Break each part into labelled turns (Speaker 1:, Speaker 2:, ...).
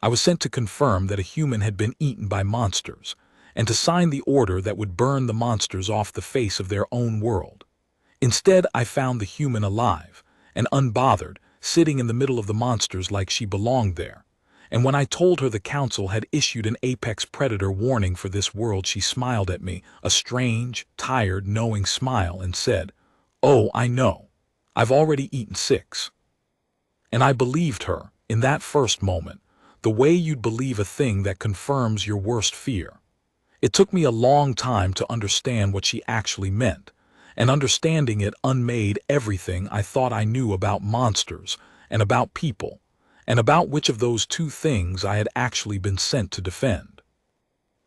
Speaker 1: I was sent to confirm that a human had been eaten by monsters, and to sign the order that would burn the monsters off the face of their own world. Instead, I found the human alive and unbothered, sitting in the middle of the monsters like she belonged there. And when I told her the council had issued an apex predator warning for this world, she smiled at me, a strange, tired, knowing smile, and said, "Oh, I know. I've already eaten 6. And I believed her, in that first moment, the way you'd believe a thing that confirms your worst fear. It took me a long time to understand what she actually meant, and understanding it unmade everything I thought I knew about monsters and about people, and about which of those two things I had actually been sent to defend.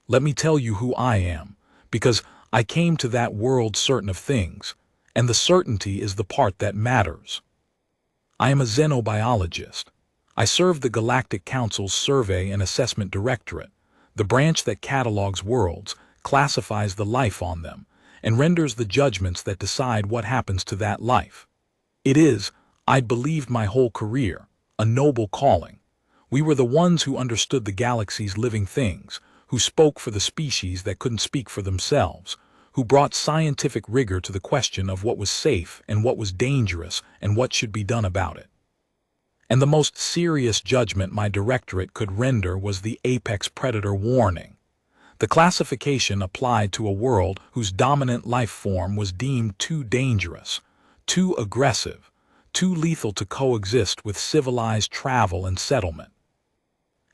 Speaker 1: Let me tell you who I am, because I came to that world certain of things, and the certainty is the part that matters. I am a xenobiologist. I serve the Galactic Council's Survey and Assessment Directorate, the branch that catalogs worlds, classifies the life on them, and renders the judgments that decide what happens to that life. It is, I'd believed my whole career, a noble calling. We were the ones who understood the galaxy's living things, who spoke for the species that couldn't speak for themselves, who brought scientific rigor to the question of what was safe and what was dangerous and what should be done about it. And the most serious judgment my directorate could render was the apex predator warning. The classification applied to a world whose dominant life form was deemed too dangerous, too aggressive, too lethal to coexist with civilized travel and settlement.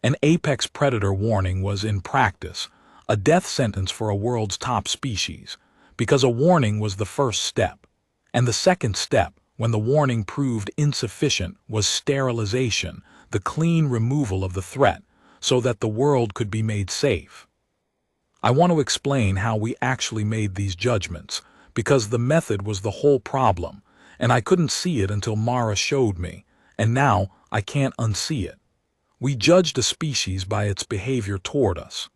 Speaker 1: An apex predator warning was, in practice, a death sentence for a world's top species, because a warning was the first step, and the second step, when the warning proved insufficient, was sterilization, the clean removal of the threat, so that the world could be made safe. I want to explain how we actually made these judgments, because the method was the whole problem, and I couldn't see it until Mara showed me, and now I can't unsee it. We judged a species by its behavior toward us.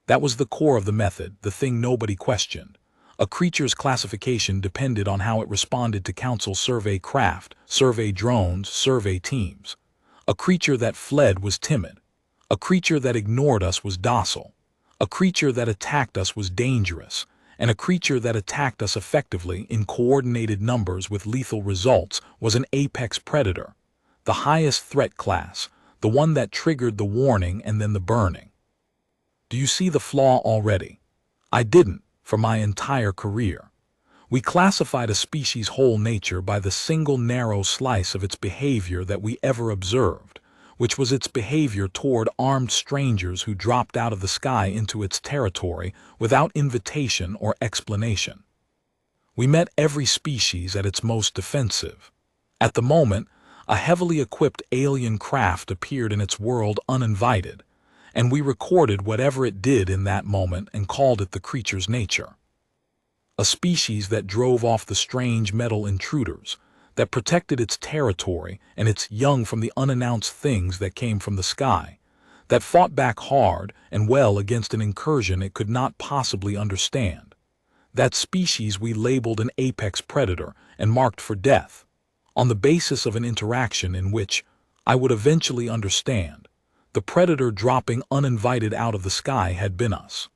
Speaker 1: That was the core of the method, the thing nobody questioned. A creature's classification depended on how it responded to council survey craft, survey drones, survey teams. A creature that fled was timid. A creature that ignored us was docile. A creature that attacked us was dangerous. And a creature that attacked us effectively in coordinated numbers with lethal results was an apex predator, the highest threat class, the one that triggered the warning and then the burning. Do you see the flaw already? I didn't, for my entire career. We classified a species' whole nature by the single narrow slice of its behavior that we ever observed, which was its behavior toward armed strangers who dropped out of the sky into its territory without invitation or explanation. We met every species at its most defensive. At the moment, a heavily equipped alien craft appeared in its world uninvited, and we recorded whatever it did in that moment and called it the creature's nature. A species that drove off the strange metal intruders, that protected its territory and its young from the unannounced things that came from the sky, that fought back hard and well against an incursion it could not possibly understand. That species we labeled an apex predator and marked for death, on the basis of an interaction in which I would eventually understand. The predator dropping uninvited out of the sky had been us.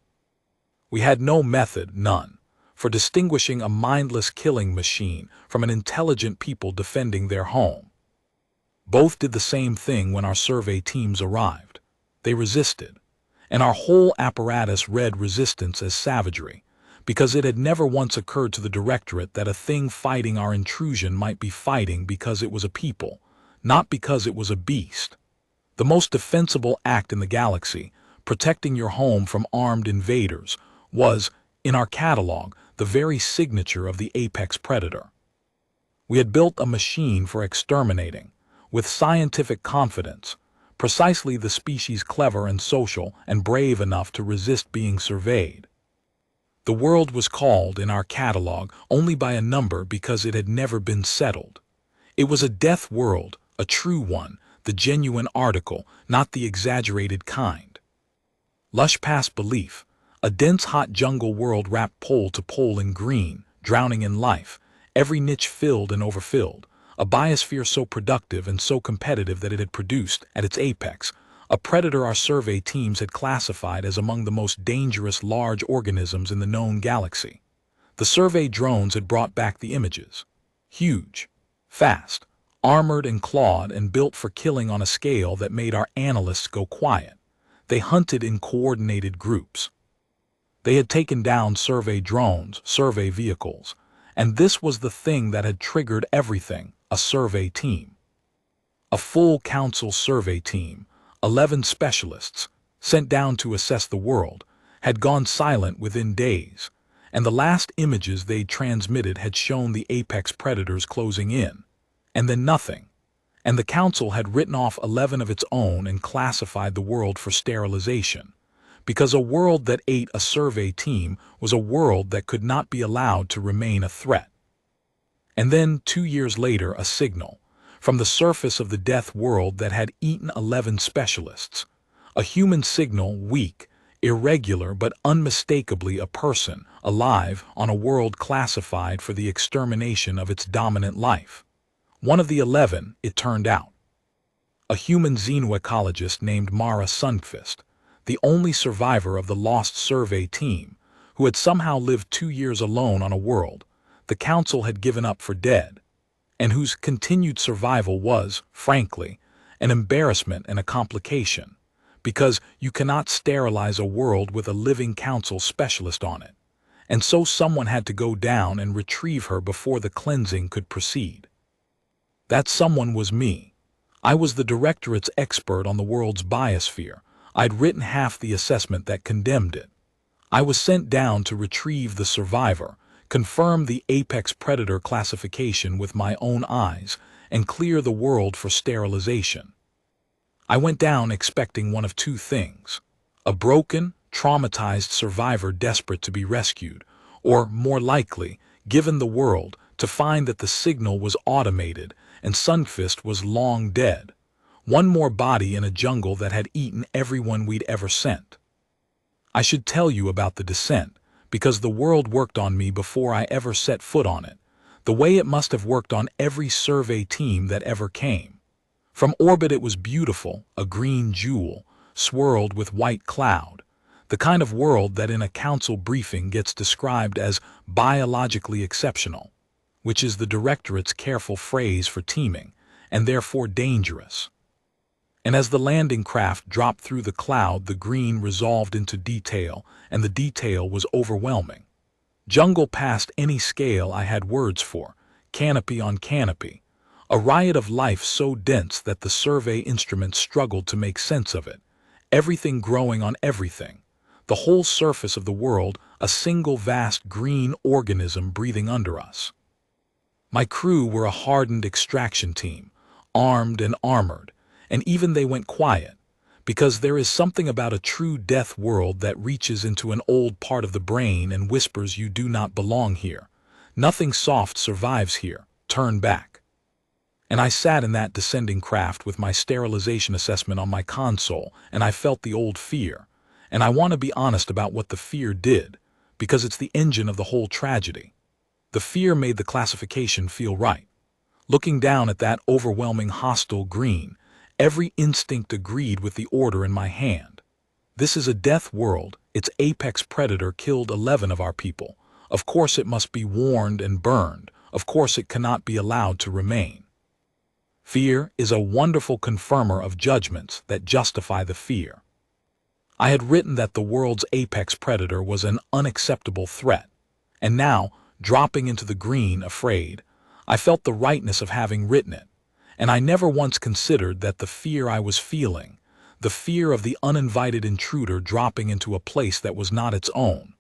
Speaker 1: We had no method, none, for distinguishing a mindless killing machine from an intelligent people defending their home. Both did the same thing when our survey teams arrived. They resisted, and our whole apparatus read resistance as savagery, because it had never once occurred to the directorate that a thing fighting our intrusion might be fighting because it was a people, not because it was a beast. The most defensible act in the galaxy, protecting your home from armed invaders, was, in our catalog, the very signature of the apex predator. We had built a machine for exterminating, with scientific confidence, precisely the species clever and social and brave enough to resist being surveyed. The world was called in our catalog only by a number because it had never been settled. It was a death world, a true one, the genuine article, not the exaggerated kind. Lush past belief, a dense hot jungle world wrapped pole to pole in green, drowning in life, every niche filled and overfilled, a biosphere so productive and so competitive that it had produced, at its apex, a predator our survey teams had classified as among the most dangerous large organisms in the known galaxy. The survey drones had brought back the images. Huge, fast, armored and clawed and built for killing on a scale that made our analysts go quiet. They hunted in coordinated groups. They had taken down survey drones, survey vehicles, and this was the thing that had triggered everything: a survey team. A full council survey team, 11 specialists, sent down to assess the world, had gone silent within days, and the last images they'd transmitted had shown the apex predators closing in, and then nothing. And the council had written off 11 of its own and classified the world for sterilization, because a world that ate a survey team was a world that could not be allowed to remain a threat. And then, 2 years later, a signal from the surface of the death world that had eaten 11 specialists. A human signal, weak, irregular, but unmistakably a person, alive, on a world classified for the extermination of its dominant life. One of the 11, it turned out. A human xenobiologist named Mara Sundqvist, the only survivor of the lost survey team, who had somehow lived 2 years alone on a world the council had given up for dead, and whose continued survival was, frankly, an embarrassment and a complication, because you cannot sterilize a world with a living council specialist on it, and so someone had to go down and retrieve her before the cleansing could proceed. That someone was me. I was the directorate's expert on the world's biosphere. I'd written half the assessment that condemned it. I was sent down to retrieve the survivor, confirm the apex predator classification with my own eyes, and clear the world for sterilization. I went down expecting one of two things: a broken, traumatized survivor desperate to be rescued, or, more likely, given the world, to find that the signal was automated and Sundqvist was long dead. One more body in a jungle that had eaten everyone we'd ever sent. I should tell you about the descent, because the world worked on me before I ever set foot on it, the way it must have worked on every survey team that ever came. From orbit it was beautiful, a green jewel, swirled with white cloud, the kind of world that in a council briefing gets described as biologically exceptional, which is the directorate's careful phrase for teaming, and therefore dangerous. And as the landing craft dropped through the cloud, the green resolved into detail, and the detail was overwhelming. Jungle past any scale I had words for, canopy on canopy, a riot of life so dense that the survey instruments struggled to make sense of it, everything growing on everything, the whole surface of the world a single vast green organism breathing under us. My crew were a hardened extraction team, armed and armored, and even they went quiet, because there is something about a true death world that reaches into an old part of the brain and whispers you do not belong here. Nothing soft survives here. Turn back. And I sat in that descending craft with my sterilization assessment on my console, and I felt the old fear. And I want to be honest about what the fear did, because it's the engine of the whole tragedy. The fear made the classification feel right. Looking down at that overwhelming hostile green, every instinct agreed with the order in my hand. This is a death world. Its apex predator killed 11 of our people. Of course it must be warned and burned. Of course it cannot be allowed to remain. Fear is a wonderful confirmer of judgments that justify the fear. I had written that the world's apex predator was an unacceptable threat, and now, dropping into the green, afraid, I felt the rightness of having written it. And I never once considered that the fear I was feeling, the fear of the uninvited intruder dropping into a place that was not its own,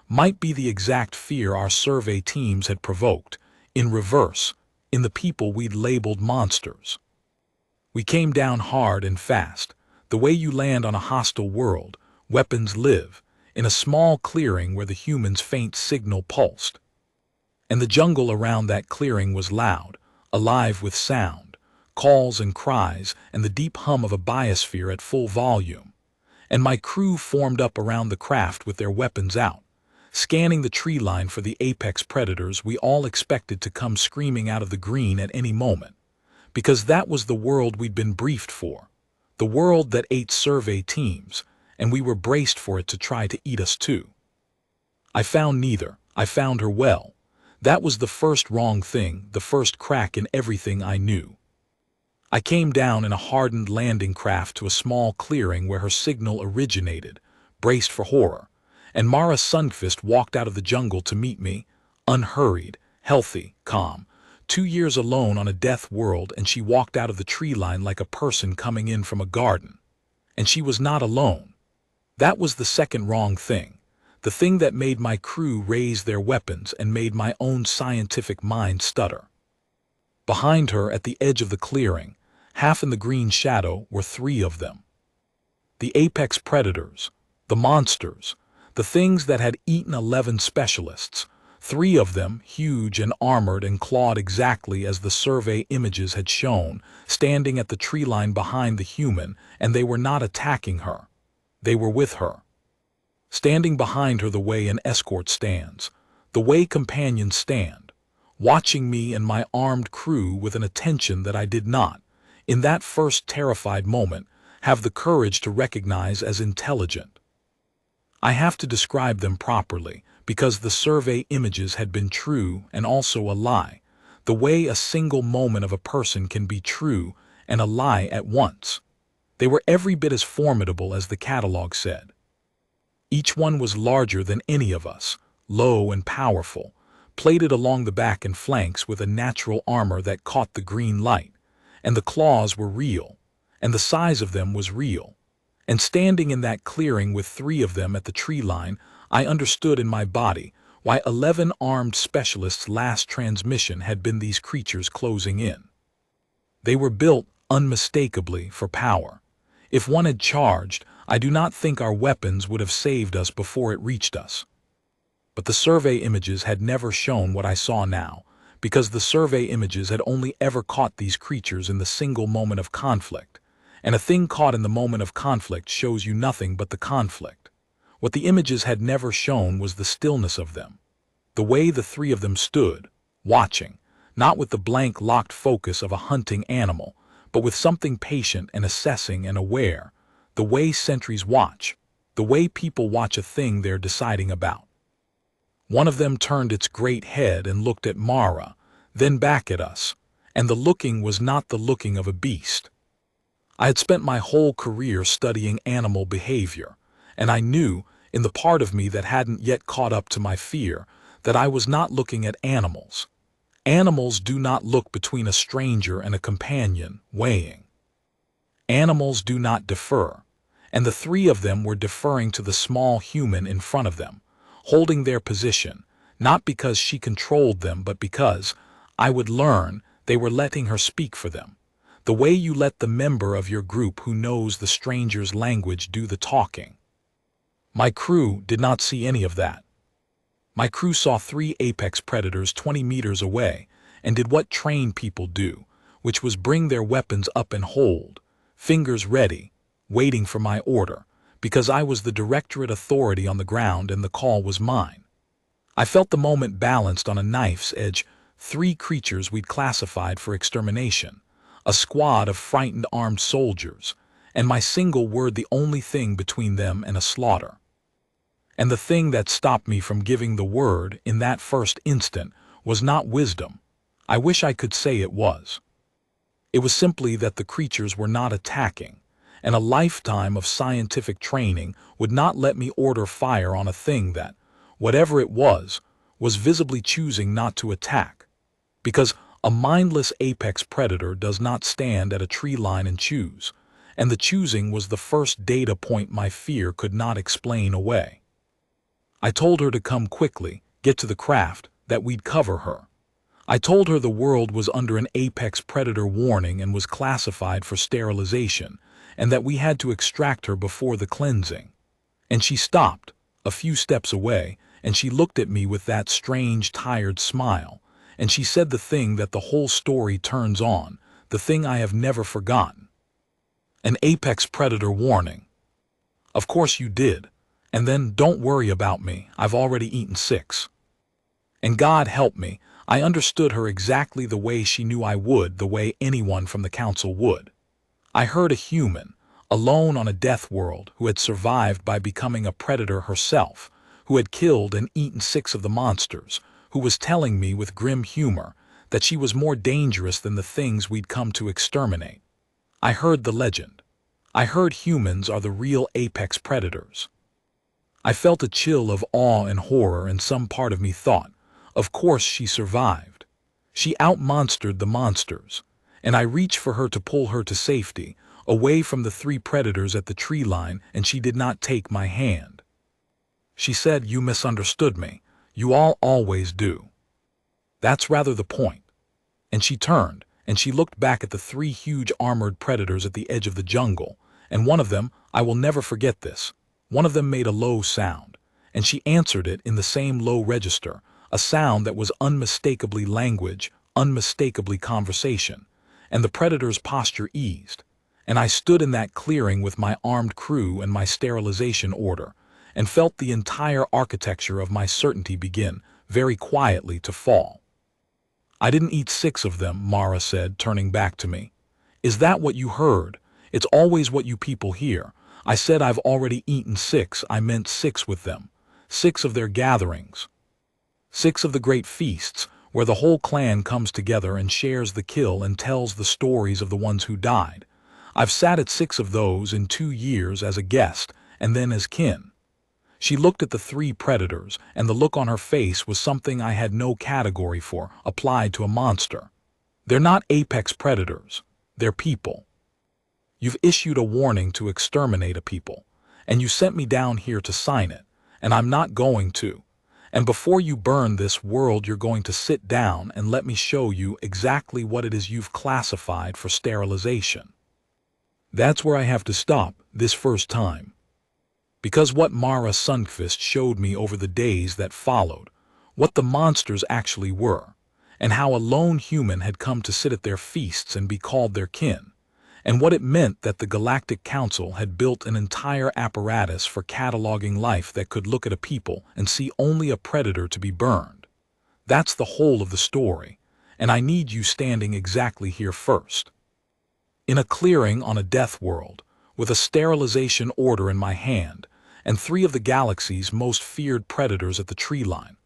Speaker 1: might be the exact fear our survey teams had provoked, in reverse, in the people we'd labeled monsters. We came down hard and fast, the way you land on a hostile world, weapons live, in a small clearing where the humans' faint signal pulsed. And the jungle around that clearing was loud, alive with sound, calls and cries, and the deep hum of a biosphere at full volume. And my crew formed up around the craft with their weapons out, scanning the tree line for the apex predators we all expected to come screaming out of the green at any moment, because that was the world we'd been briefed for. The world that ate survey teams, and we were braced for it to try to eat us too. I found neither. I found her well. That was the first wrong thing, the first crack in everything I knew. I came down in a hardened landing craft to a small clearing where her signal originated, braced for horror, and Mara Sundqvist walked out of the jungle to meet me, unhurried, healthy, calm. 2 years alone on a death world, and she walked out of the tree line like a person coming in from a garden. And she was not alone. That was the second wrong thing, the thing that made my crew raise their weapons and made my own scientific mind stutter. Behind her, at the edge of the clearing, half in the green shadow, were 3 of them. The apex predators, the monsters, the things that had eaten 11 specialists, 3 of them, huge and armored and clawed exactly as the survey images had shown, standing at the tree line behind the human, and they were not attacking her. They were with her. Standing behind her the way an escort stands, the way companions stand, watching me and my armed crew with an attention that I did not, in that first terrified moment, have the courage to recognize as intelligent. I have to describe them properly, because the survey images had been true and also a lie, the way a single moment of a person can be true and a lie at once. They were every bit as formidable as the catalog said. Each one was larger than any of us, low and powerful, plated along the back and flanks with a natural armor that caught the green light, and the claws were real, and the size of them was real. And standing in that clearing with 3 of them at the tree line, I understood in my body why 11 armed specialists' last transmission had been these creatures closing in. They were built unmistakably for power. If one had charged, I do not think our weapons would have saved us before it reached us. But the survey images had never shown what I saw now, because the survey images had only ever caught these creatures in the single moment of conflict, and a thing caught in the moment of conflict shows you nothing but the conflict. What the images had never shown was the stillness of them, the way the 3 of them stood, watching, not with the blank locked focus of a hunting animal, but with something patient and assessing and aware, the way sentries watch, the way people watch a thing they're deciding about. One of them turned its great head and looked at Mara, then back at us, and the looking was not the looking of a beast. I had spent my whole career studying animal behavior, and I knew, in the part of me that hadn't yet caught up to my fear, that I was not looking at animals. Animals do not look between a stranger and a companion, weighing. Animals do not defer, and the 3 of them were deferring to the small human in front of them, holding their position, not because she controlled them, but because, I would learn, they were letting her speak for them, the way you let the member of your group who knows the stranger's language do the talking. My crew did not see any of that. My crew saw 3 apex predators 20 meters away and did what trained people do, which was bring their weapons up and hold, fingers ready, waiting for my order, because I was the directorate authority on the ground and the call was mine. I felt the moment balanced on a knife's edge, 3 creatures we'd classified for extermination, a squad of frightened armed soldiers, and my single word the only thing between them and a slaughter. And the thing that stopped me from giving the word in that first instant was not wisdom. I wish I could say it was. It was simply that the creatures were not attacking, and a lifetime of scientific training would not let me order fire on a thing that, whatever it was visibly choosing not to attack. Because a mindless apex predator does not stand at a tree line and choose, and the choosing was the first data point my fear could not explain away. I told her to come quickly, get to the craft, that we'd cover her. I told her the world was under an apex predator warning and was classified for sterilization, and that we had to extract her before the cleansing. And she stopped, a few steps away, and she looked at me with that strange, tired smile, and she said the thing that the whole story turns on, the thing I have never forgotten. An apex predator warning. Of course you did. And then, don't worry about me, I've already eaten 6. And God help me, I understood her exactly the way she knew I would, the way anyone from the council would. I heard a human, alone on a death world, who had survived by becoming a predator herself, who had killed and eaten 6 of the monsters, who was telling me with grim humor that she was more dangerous than the things we'd come to exterminate. I heard the legend. I heard humans are the real apex predators. I felt a chill of awe and horror, and some part of me thought, of course she survived. She out-monstered the monsters, and I reached for her to pull her to safety, away from the 3 predators at the tree line, and she did not take my hand. She said, "You misunderstood me. You all always do. That's rather the point." And she turned, and she looked back at the 3 huge armored predators at the edge of the jungle, and one of them, I will never forget this, one of them made a low sound, and she answered it in the same low register, a sound that was unmistakably language, unmistakably conversation, and the predator's posture eased, and I stood in that clearing with my armed crew and my sterilization order, and felt the entire architecture of my certainty begin, very quietly, to fall. "I didn't eat 6 of them," Mara said, turning back to me. "Is that what you heard? It's always what you people hear. I said I've already eaten 6, I meant 6 with them. 6 of their gatherings. 6 of the great feasts, where the whole clan comes together and shares the kill and tells the stories of the ones who died. I've sat at 6 of those in 2 years as a guest, and then as kin." She looked at the 3 predators, and the look on her face was something I had no category for, applied to a monster. "They're not apex predators. They're people. You've issued a warning to exterminate a people, and you sent me down here to sign it, and I'm not going to. And before you burn this world, you're going to sit down and let me show you exactly what it is you've classified for sterilization." That's where I have to stop this first time. Because what Mara Sundqvist showed me over the days that followed, what the monsters actually were, and how a lone human had come to sit at their feasts and be called their kin, and what it meant that the Galactic Council had built an entire apparatus for cataloging life that could look at a people and see only a predator to be burned. That's the whole of the story, and I need you standing exactly here first. In a clearing on a death world, with a sterilization order in my hand, and 3 of the galaxy's most feared predators at the tree line,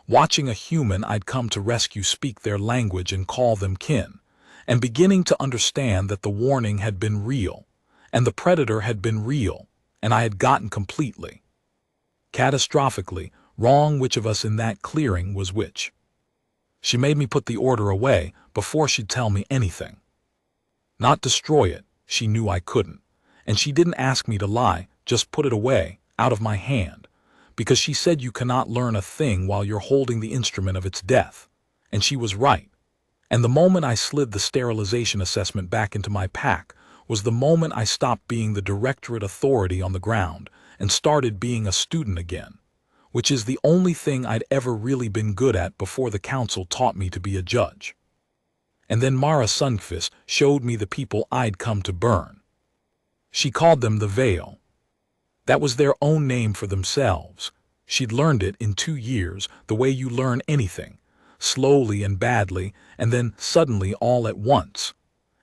Speaker 1: watching a human I'd come to rescue speak their language and call them kin, and beginning to understand that the warning had been real, and the predator had been real, and I had gotten completely, catastrophically, wrong which of us in that clearing was which. She made me put the order away before she'd tell me anything. Not destroy it, she knew I couldn't, and she didn't ask me to lie, just put it away, out of my hand, because she said you cannot learn a thing while you're holding the instrument of its death, and she was right. And the moment I slid the sterilization assessment back into my pack was the moment I stopped being the directorate authority on the ground and started being a student again, which is the only thing I'd ever really been good at before the council taught me to be a judge. And then Mara Sundqvist showed me the people I'd come to burn. She called them the Veil. That was their own name for themselves. She'd learned it in 2 years, the way you learn anything, slowly and badly, and then suddenly all at once.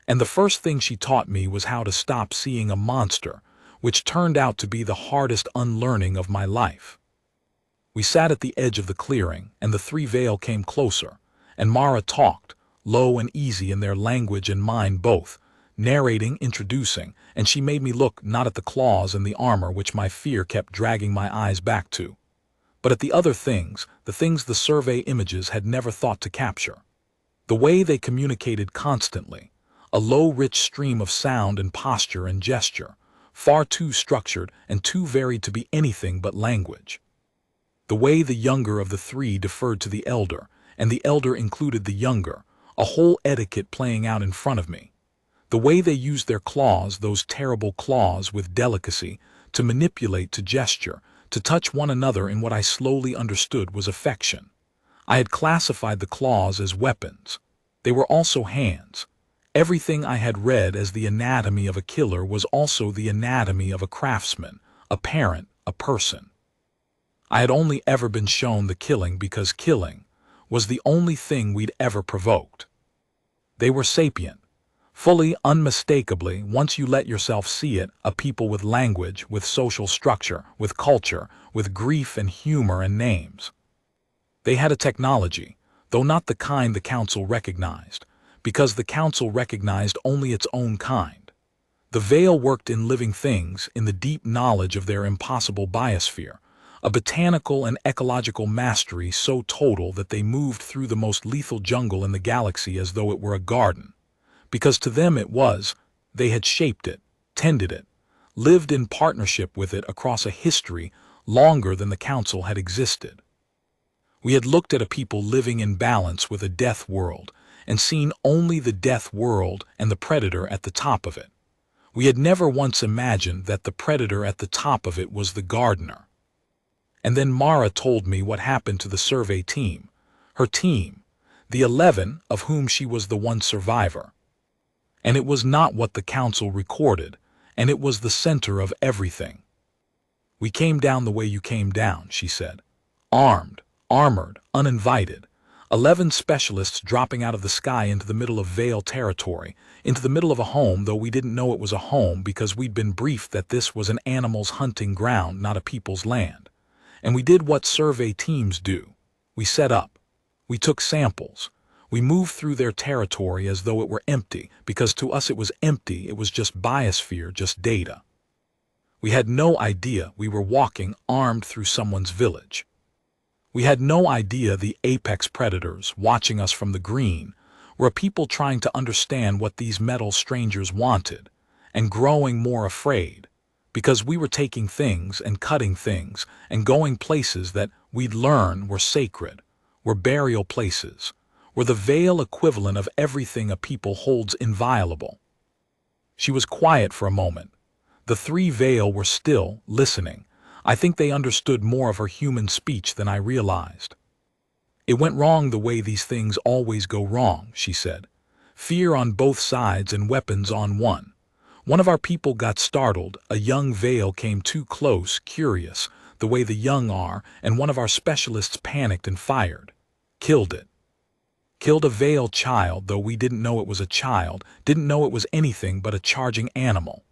Speaker 1: And the first thing she taught me was how to stop seeing a monster, which turned out to be the hardest unlearning of my life. We sat at the edge of the clearing, and the 3 Veil came closer, and Mara talked, low and easy in their language and mine both, narrating, introducing, and she made me look not at the claws and the armor which my fear kept dragging my eyes back to, but at the other things, the things the survey images had never thought to capture. The way they communicated constantly, a low rich stream of sound and posture and gesture, far too structured and too varied to be anything but language. The way the younger of the 3 deferred to the elder, and the elder included the younger, a whole etiquette playing out in front of me. The way they used their claws, those terrible claws, with delicacy, to manipulate, to gesture, to touch one another in what I slowly understood was affection. I had classified the claws as weapons. They were also hands. Everything I had read as the anatomy of a killer was also the anatomy of a craftsman, a parent, a person. I had only ever been shown the killing because killing was the only thing we'd ever provoked. They were sapient, Fully, unmistakably, once you let yourself see it, a people with language, with social structure, with culture, with grief and humor and names. They had a technology, though not the kind the Council recognized, because the Council recognized only its own kind. The Veil worked in living things, in the deep knowledge of their impossible biosphere, a botanical and ecological mastery so total that they moved through the most lethal jungle in the galaxy as though it were a garden. Because to them it was, they had shaped it, tended it, lived in partnership with it across a history longer than the Council had existed. We had looked at a people living in balance with a death world, and seen only the death world and the predator at the top of it. We had never once imagined that the predator at the top of it was the gardener. And then Mara told me what happened to the survey team, her team, the 11 of whom she was the one survivor. And it was not what the Council recorded, and it was the center of everything. "We came down the way you came down," she said. "Armed, armored, uninvited. 11 specialists dropping out of the sky into the middle of Veil territory, into the middle of a home, though we didn't know it was a home because we'd been briefed that this was an animal's hunting ground, not a people's land. And we did what survey teams do. We set up. We took samples. We moved through their territory as though it were empty, because to us it was empty, it was just biosphere, just data. We had no idea we were walking armed through someone's village. We had no idea the apex predators, watching us from the green, were a people trying to understand what these metal strangers wanted, and growing more afraid, because we were taking things and cutting things and going places that we'd learn were sacred, were burial places, were the Veil equivalent of everything a people holds inviolable. She was quiet for a moment. The 3 Veil were still listening. I think they understood more of her human speech than I realized. "It went wrong the way these things always go wrong," she said. "Fear on both sides and weapons on one. One of our people got startled, a young Veil came too close, curious, the way the young are, and one of our specialists panicked and fired. Killed it. Killed a Veil child, though we didn't know it was a child, didn't know it was anything but a charging animal.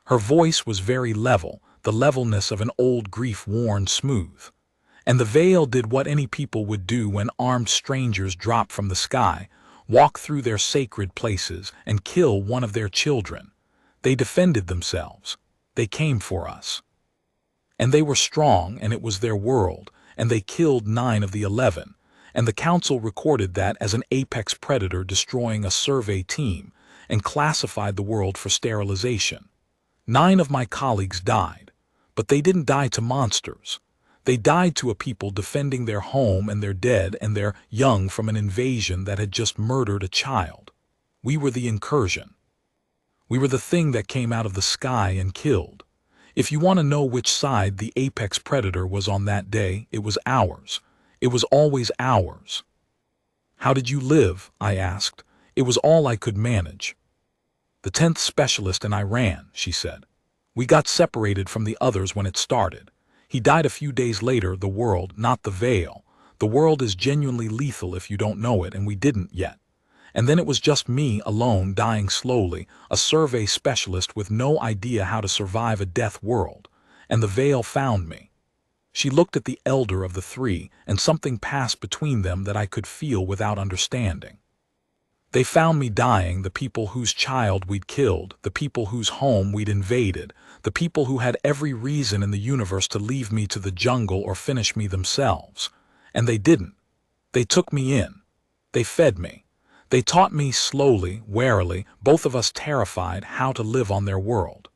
Speaker 1: Her voice was very level, the levelness of an old grief-worn smooth. And the Veil did what any people would do when armed strangers drop from the sky, walk through their sacred places, and kill one of their children. They defended themselves. They came for us. And they were strong, and it was their world, and they killed 9 of the 11, and the Council recorded that as an apex predator destroying a survey team, and classified the world for sterilization. 9 of my colleagues died, but they didn't die to monsters. They died to a people defending their home and their dead and their young from an invasion that had just murdered a child. We were the incursion. We were the thing that came out of the sky and killed. If you want to know which side the apex predator was on that day, it was ours. It was always ours. "How did you live?" I asked. "It was all I could manage." "The 10th specialist and I ran," she said. "We got separated from the others when it started. He died a few days later, the world, not the Veil. The world is genuinely lethal if you don't know it, and we didn't yet. And then it was just me alone dying slowly, a survey specialist with no idea how to survive a death world, and the Veil found me." She looked at the elder of the 3, and something passed between them that I could feel without understanding. "They found me dying, the people whose child we'd killed, the people whose home we'd invaded, the people who had every reason in the universe to leave me to the jungle or finish me themselves. And they didn't. They took me in. They fed me. They taught me slowly, warily, both of us terrified, how to live on their world.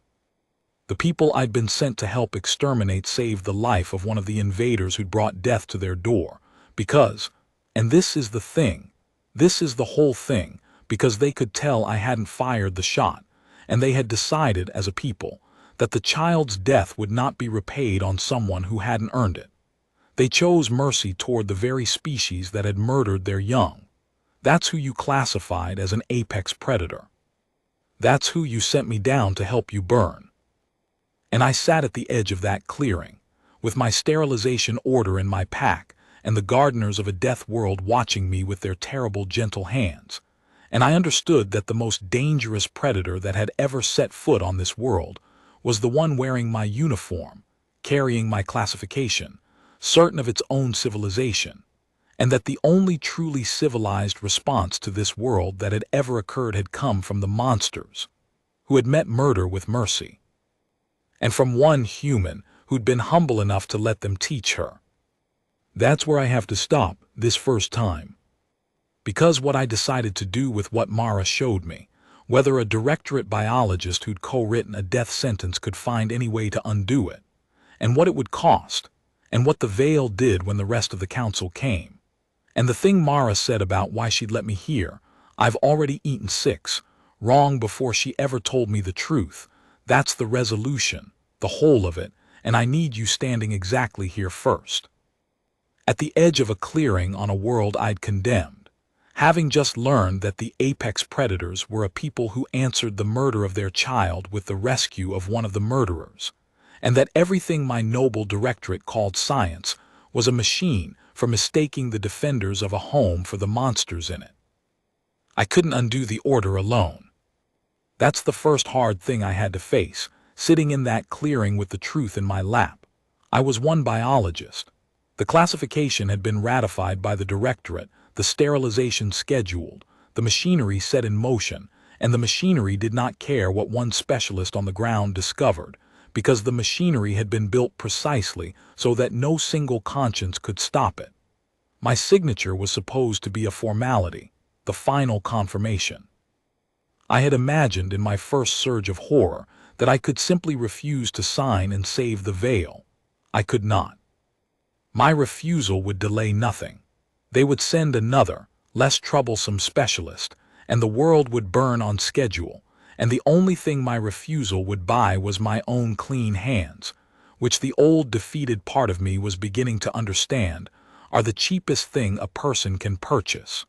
Speaker 1: The people I'd been sent to help exterminate saved the life of one of the invaders who'd brought death to their door, because, and this is the thing, this is the whole thing, because they could tell I hadn't fired the shot, and they had decided as a people that the child's death would not be repaid on someone who hadn't earned it. They chose mercy toward the very species that had murdered their young. That's who you classified as an apex predator. That's who you sent me down to help you burn. And I sat at the edge of that clearing, with my sterilization order in my pack, and the gardeners of a death world watching me with their terrible gentle hands. and I understood that the most dangerous predator that had ever set foot on this world was the one wearing my uniform, carrying my classification, certain of its own civilization, and that the only truly civilized response to this world that had ever occurred had come from the monsters, who had met murder with mercy, and from one human who'd been humble enough to let them teach her. That's where I have to stop this first time. Because what I decided to do with what Mara showed me, whether a directorate biologist who'd co-written a death sentence could find any way to undo it, and what it would cost, and what the veil did when the rest of the council came. And the thing Mara said about why she'd let me hear, I've already eaten 6, wrong before she ever told me the truth. That's the resolution, the whole of it, and I need you standing exactly here first. At the edge of a clearing on a world I'd condemned, having just learned that the apex predators were a people who answered the murder of their child with the rescue of one of the murderers, and that everything my noble directorate called science was a machine for mistaking the defenders of a home for the monsters in it. I couldn't undo the order alone. That's the first hard thing I had to face, sitting in that clearing with the truth in my lap. I was one biologist. The classification had been ratified by the directorate, the sterilization scheduled, the machinery set in motion, and the machinery did not care what one specialist on the ground discovered, because the machinery had been built precisely so that no single conscience could stop it. My signature was supposed to be a formality, the final confirmation. I had imagined in my first surge of horror that I could simply refuse to sign and save the veil. I could not. My refusal would delay nothing. They would send another, less troublesome specialist, and the world would burn on schedule, and the only thing my refusal would buy was my own clean hands, which the old defeated part of me was beginning to understand are the cheapest thing a person can purchase.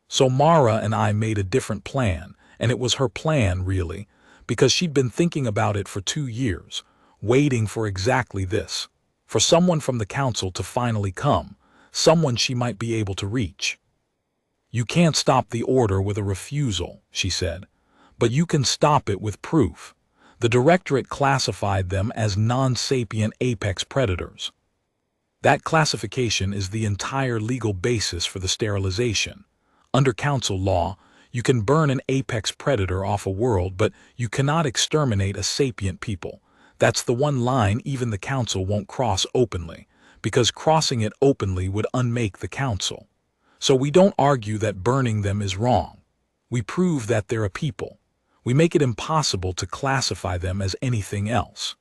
Speaker 1: So Mara and I made a different plan, and it was her plan, really, because she'd been thinking about it for 2 years, waiting for exactly this, for someone from the council to finally come, someone she might be able to reach. You can't stop the order with a refusal, she said, but you can stop it with proof. The directorate classified them as non-sapient apex predators. That classification is the entire legal basis for the sterilization. Under council law, you can burn an apex predator off a world, but you cannot exterminate a sapient people. That's the one line even the council won't cross openly, because crossing it openly would unmake the council. So we don't argue that burning them is wrong. We prove that they're a people. We make it impossible to classify them as anything else.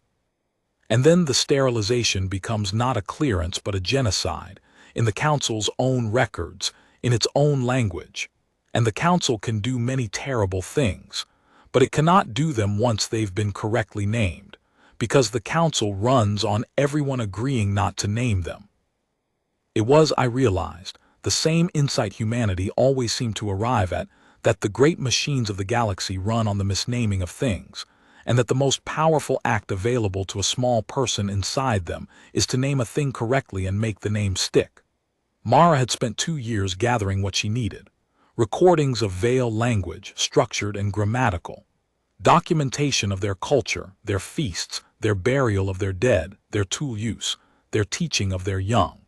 Speaker 1: And then the sterilization becomes not a clearance but a genocide, in the council's own records, in its own language. And the council can do many terrible things, but it cannot do them once they've been correctly named, because the council runs on everyone agreeing not to name them. It was, I realized, the same insight humanity always seemed to arrive at, that the great machines of the galaxy run on the misnaming of things, and that the most powerful act available to a small person inside them is to name a thing correctly and make the name stick. Mara had spent 2 years gathering what she needed. Recordings of Veil language, structured and grammatical. Documentation of their culture, their feasts, their burial of their dead, their tool use, their teaching of their young.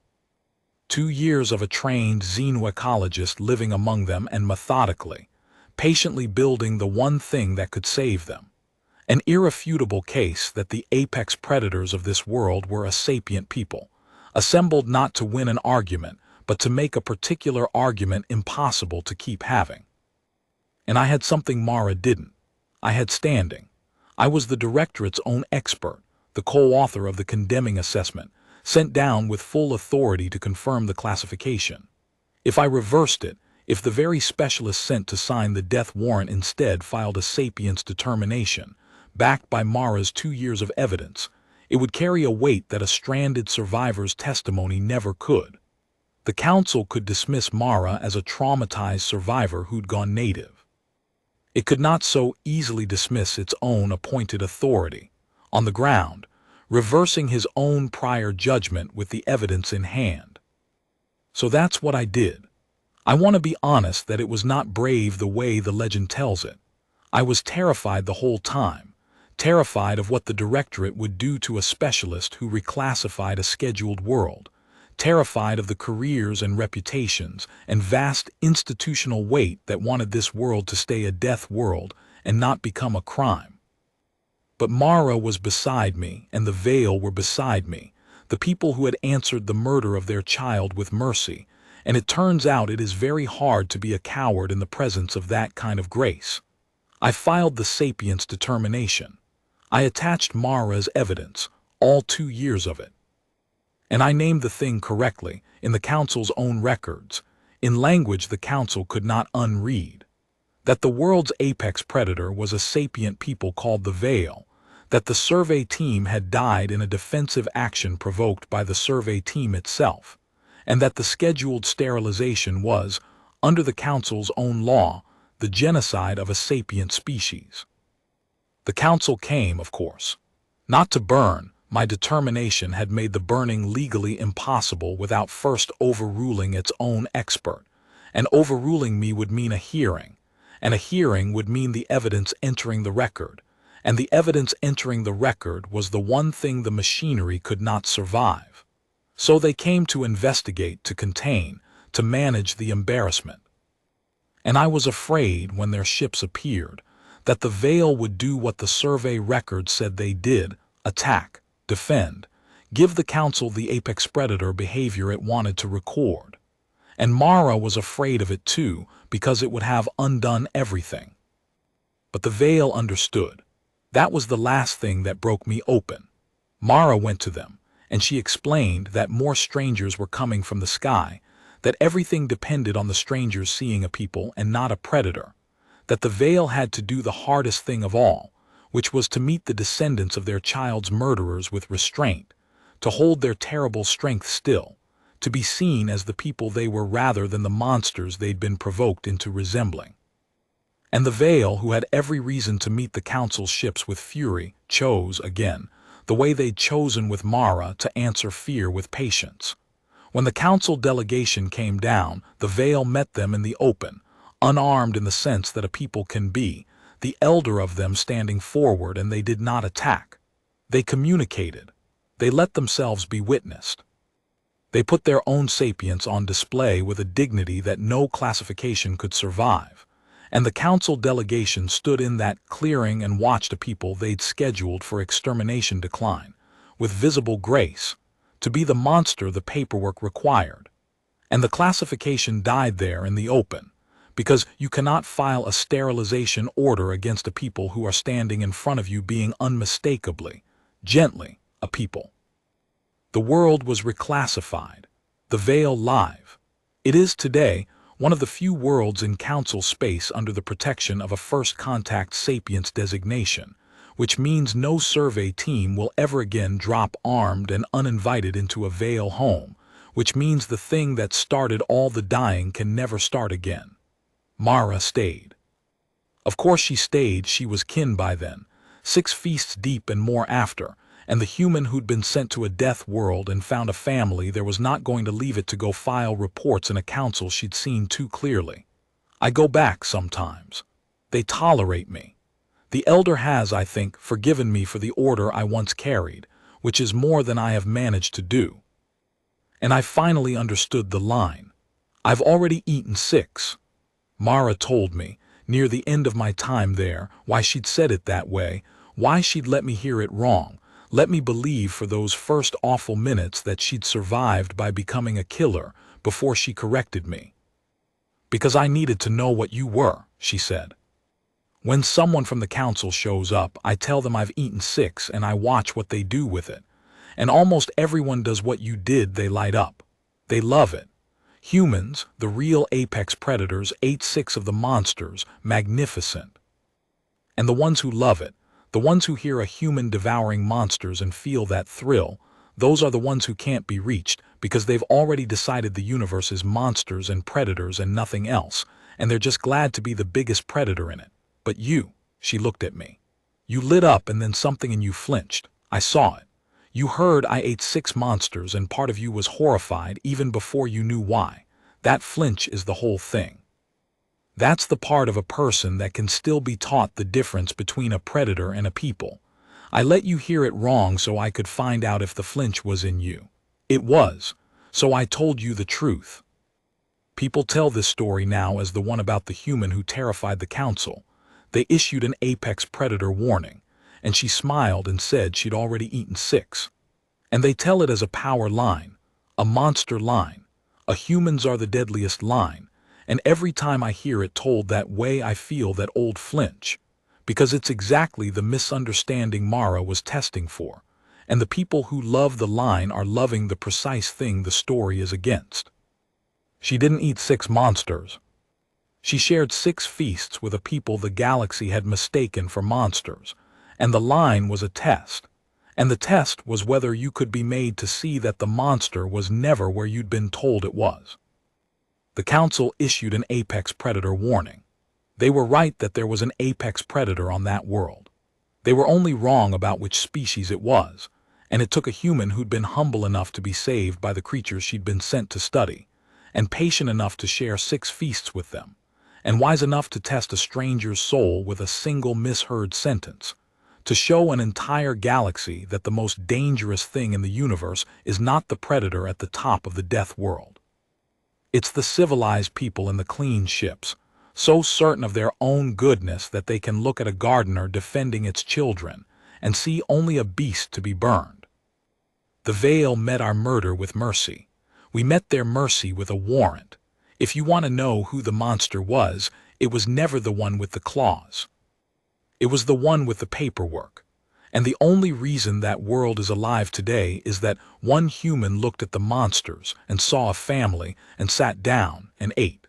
Speaker 1: 2 years of a trained xenobiologist living among them and methodically, patiently building the one thing that could save them. An irrefutable case that the apex predators of this world were a sapient people, assembled not to win an argument, but to make a particular argument impossible to keep having. And I had something Mara didn't. I had standing. I was the directorate's own expert, the co-author of the condemning assessment, sent down with full authority to confirm the classification. If I reversed it, if the very specialist sent to sign the death warrant instead filed a sapience determination, backed by Mara's 2 years of evidence, it would carry a weight that a stranded survivor's testimony never could. The council could dismiss Mara as a traumatized survivor who'd gone native. It could not so easily dismiss its own appointed authority, on the ground, reversing his own prior judgment with the evidence in hand. So that's what I did. I want to be honest that it was not brave the way the legend tells it. I was terrified the whole time, terrified of what the directorate would do to a specialist who reclassified a scheduled world, terrified of the careers and reputations and vast institutional weight that wanted this world to stay a death world and not become a crime. But Mara was beside me, and the Veil were beside me, the people who had answered the murder of their child with mercy, and it turns out it is very hard to be a coward in the presence of that kind of grace. I filed the sapience determination. I attached Mara's evidence, all 2 years of it. And I named the thing correctly, in the Council's own records, in language the Council could not unread. That the world's apex predator was a sapient people called the Veil, that the survey team had died in a defensive action provoked by the survey team itself, and that the scheduled sterilization was, under the Council's own law, the genocide of a sapient species. The Council came, of course, not to burn. My determination had made the burning legally impossible without first overruling its own expert, and overruling me would mean a hearing, and a hearing would mean the evidence entering the record, and the evidence entering the record was the one thing the machinery could not survive. So they came to investigate, to contain, to manage the embarrassment. And I was afraid when their ships appeared that the Veil would do what the survey record said they did: attack, defend, give the Council the apex predator behavior it wanted to record. And Mara was afraid of it too, because it would have undone everything. But the Veil understood. That was the last thing that broke me open. Mara went to them, and she explained that more strangers were coming from the sky, that everything depended on the strangers seeing a people and not a predator, that the Veil had to do the hardest thing of all, which was to meet the descendants of their child's murderers with restraint, to hold their terrible strength still, to be seen as the people they were rather than the monsters they'd been provoked into resembling. And the Veil, who had every reason to meet the Council's ships with fury, chose, again, the way they'd chosen with Mara, to answer fear with patience. When the Council delegation came down, the Veil met them in the open, unarmed in the sense that a people can be, the elder of them standing forward, and they did not attack. They communicated. They let themselves be witnessed. They put their own sapience on display with a dignity that no classification could survive, and the Council delegation stood in that clearing and watched a people they'd scheduled for extermination decline, with visible grace, to be the monster the paperwork required. And the classification died there in the open, because you cannot file a sterilization order against a people who are standing in front of you being unmistakably, gently, a people. The world was reclassified, the Veil live. It is today one of the few worlds in Council space under the protection of a First Contact Sapience designation, which means no survey team will ever again drop armed and uninvited into a Veil home, which means the thing that started all the dying can never start again. Mara stayed. Of course she stayed. She was kin by then, 6 feasts deep and more after, and the human who'd been sent to a death world and found a family there was not going to leave it to go file reports in a council she'd seen too clearly. I go back sometimes. They tolerate me. The elder has, I think, forgiven me for the order I once carried, which is more than I have managed to do. And I finally understood the line. I've already eaten 6. Mara told me, near the end of my time there, why she'd said it that way, why she'd let me hear it wrong, let me believe for those first awful minutes that she'd survived by becoming a killer before she corrected me. Because I needed to know what you were, she said. When someone from the Council shows up, I tell them I've eaten 6 and I watch what they do with it. And almost everyone does what you did. They light up. They love it. Humans, the real apex predators, ate 6 of the monsters, magnificent. And the ones who love it, the ones who hear a human devouring monsters and feel that thrill, those are the ones who can't be reached because they've already decided the universe is monsters and predators and nothing else, and they're just glad to be the biggest predator in it. But you, she looked at me. You lit up and then something in you flinched. I saw it. You heard I ate 6 monsters and part of you was horrified even before you knew why. That flinch is the whole thing. That's the part of a person that can still be taught the difference between a predator and a people. I let you hear it wrong so I could find out if the flinch was in you. It was, so I told you the truth. People tell this story now as the one about the human who terrified the council. They issued an apex predator warning, and she smiled and said she'd already eaten 6. And they tell it as a power line, a monster line, a humans are the deadliest line, and every time I hear it told that way I feel that old flinch, because it's exactly the misunderstanding Mara was testing for, and the people who love the line are loving the precise thing the story is against. She didn't eat 6 monsters. She shared 6 feasts with a people the galaxy had mistaken for monsters, and the line was a test. And the test was whether you could be made to see that the monster was never where you'd been told it was. The council issued an apex predator warning. They were right that there was an apex predator on that world. They were only wrong about which species it was, and it took a human who'd been humble enough to be saved by the creatures she'd been sent to study, and patient enough to share 6 feasts with them, and wise enough to test a stranger's soul with a single misheard sentence, to show an entire galaxy that the most dangerous thing in the universe is not the predator at the top of the death world. It's the civilized people in the clean ships, so certain of their own goodness that they can look at a gardener defending its children and see only a beast to be burned. The Veil met our murder with mercy. We met their mercy with a warrant. If you want to know who the monster was, it was never the one with the claws. It was the one with the paperwork. And the only reason that world is alive today is that one human looked at the monsters and saw a family and sat down and ate.